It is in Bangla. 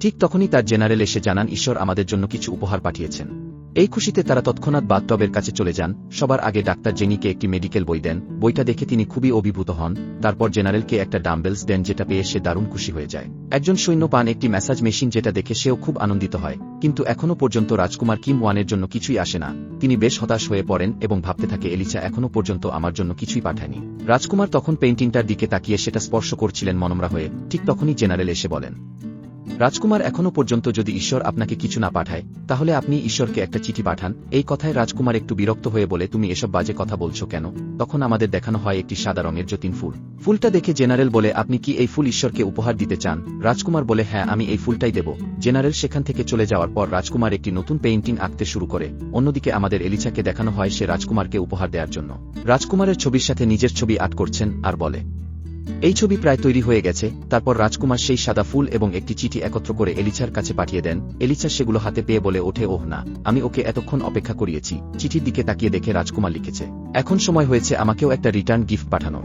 ঠিক তখনই তার জেনারেল এসে জানান ঈশ্বর আমাদের জন্য কিছু উপহার পাঠিয়েছেন। এই খুশিতে তারা তৎক্ষণাৎ বাথটবের কাছে চলে যান। সবার আগে ডাক্তার জেনিকে একটি মেডিকেল বই দেন। বইটা দেখে তিনি খুবই অভিভূত হন। তারপর জেনারেলকে একটা ডাম্বেলস দেন, যেটা পেয়ে সে দারুণ খুশি হয়ে যায়। একজন সৈন্য পান একটি ম্যাসাজ মেশিন, যেটা দেখে সেও খুব আনন্দিত হয়। কিন্তু এখনও পর্যন্ত রাজকুমার কিম ওয়ানের জন্য কিছুই আসে না। তিনি বেশ হতাশ হয়ে পড়েন এবং ভাবতে থাকে এলিচা এখনও পর্যন্ত আমার জন্য কিছুই পাঠায়নি। রাজকুমার তখন পেইন্টিংটার দিকে তাকিয়ে সেটা স্পর্শ করছিলেন মনমরা হয়ে। ঠিক তখনই জেনারেল এসে বলেন, রাজকুমার এখনও পর্যন্ত যদি ঈশ্বর আপনাকে কিছু না পাঠায় তাহলে আপনি ঈশ্বরকে একটা চিঠি পাঠান। এই কথায় রাজকুমার একটু বিরক্ত হয়ে বলে, তুমি এসব বাজে কথা বলছো কেন? তখন আমাদের দেখানো হয় একটি সাদা রঙের যতীন ফুল। ফুলটা দেখে জেনারেল বলে, আপনি কি এই ফুল ঈশ্বরকে উপহার দিতে চান? রাজকুমার বলে, হ্যাঁ, আমি এই ফুলটাই দেব। জেনারেল সেখান থেকে চলে যাওয়ার পর রাজকুমার একটি নতুন পেইন্টিং আঁকতে শুরু করে। অন্যদিকে আমাদের এলিচাকে দেখানো হয় সে রাজকুমারকে উপহার দেওয়ার জন্য রাজকুমারের ছবির সাথে নিজের ছবি আর্ট করছেন আর বলে, এই ছবি প্রায় তৈরি হয়ে গেছে। তারপর রাজকুমার সেই সাদা ফুল এবং একটি চিঠি একত্র করে এলিচার কাছে পাঠিয়ে দেন। এলিচা সেগুলো হাতে পেয়ে বলে ওঠে, ওহ না, আমি ওকে এতক্ষণ অপেক্ষা করিয়েছি। চিঠির দিকে তাকিয়ে দেখে রাজকুমার লিখেছে, এখন সময় হয়েছে আমাকেও একটা রিটার্ন গিফট পাঠানোর।